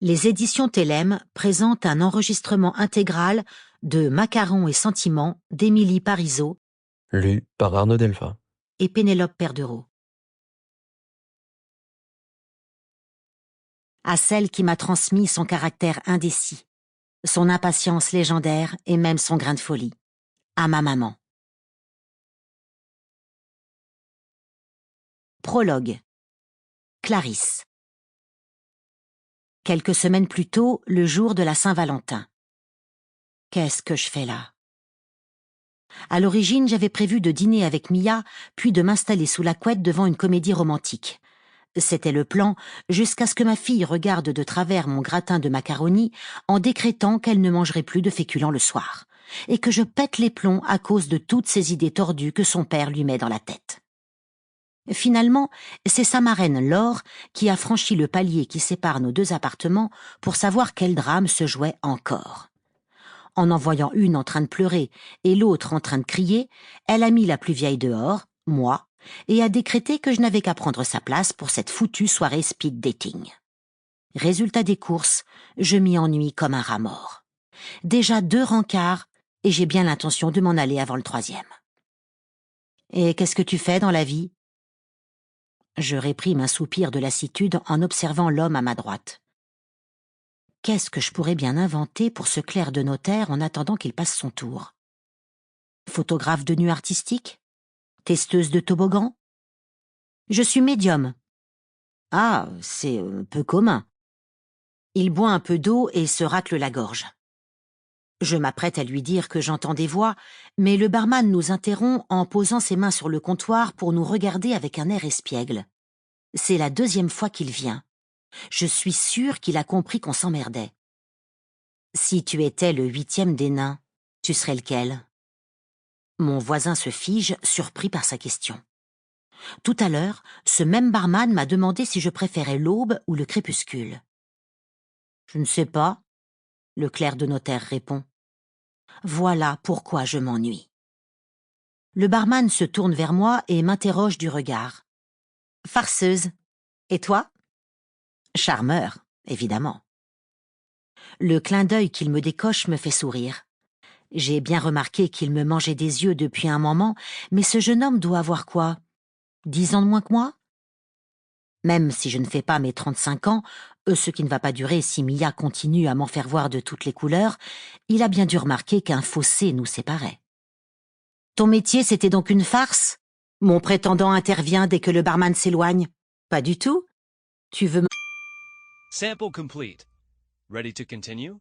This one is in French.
Les éditions Télème présentent un enregistrement intégral de Macarons et sentiments d'Émilie Parizeau Lu par Arnaud Delphin. et Pénélope Perdereau. À celle qui m'a transmis son caractère indécis, son impatience légendaire et même son grain de folie. À ma maman. Prologue. Clarisse. Quelques semaines plus tôt, le jour de la Saint-Valentin. Qu'est-ce que je fais là? À l'origine, j'avais prévu de dîner avec Mia, puis de m'installer sous la couette devant une comédie romantique. C'était le plan, jusqu'à ce que ma fille regarde de travers mon gratin de macaroni en décrétant qu'elle ne mangerait plus de féculents le soir, et que je pète les plombs à cause de toutes ces idées tordues que son père lui met dans la tête. Finalement, c'est sa marraine Laure qui a franchi le palier qui sépare nos deux appartements pour savoir quel drame se jouait encore. En voyant une en train de pleurer et l'autre en train de crier, elle a mis la plus vieille dehors, moi, et a décrété que je n'avais qu'à prendre sa place pour cette foutue soirée speed dating. Résultat des courses, je m'y ennuie comme un rat mort. Déjà 2 rencarts, et j'ai bien l'intention de m'en aller avant le 3e. Et qu'est-ce que tu fais dans la vie? Je réprime un soupir de lassitude en observant l'homme à ma droite. Qu'est-ce que je pourrais bien inventer pour ce clerc de notaire en attendant qu'il passe son tour? Photographe de nu artistique? Testeuse de toboggan? Je suis médium. Ah, c'est peu commun. Il boit un peu d'eau et se racle la gorge. Je m'apprête à lui dire que j'entends des voix, mais le barman nous interrompt en posant ses mains sur le comptoir pour nous regarder avec un air espiègle. C'est la 2e fois qu'il vient. Je suis sûre qu'il a compris qu'on s'emmerdait. Si tu étais le 8e des nains, tu serais lequel? Mon voisin se fige, surpris par sa question. Tout à l'heure, ce même barman m'a demandé si je préférais l'aube ou le crépuscule. Je ne sais pas, le clerc de notaire répond. Voilà pourquoi je m'ennuie. Le barman se tourne vers moi et m'interroge du regard. Farceuse. Et toi? Charmeur, évidemment. Le clin d'œil qu'il me décoche me fait sourire. J'ai bien remarqué qu'il me mangeait des yeux depuis un moment, mais ce jeune homme doit avoir quoi? 10 ans de moins que moi? Même si je ne fais pas mes 35 ans, ce qui ne va pas durer si Mia continue à m'en faire voir de toutes les couleurs, il a bien dû remarquer qu'un fossé nous séparait. Ton métier, c'était donc une farce? Mon prétendant intervient dès que le barman s'éloigne. Pas du tout. Tu veux me... Sample complete. Ready to continue?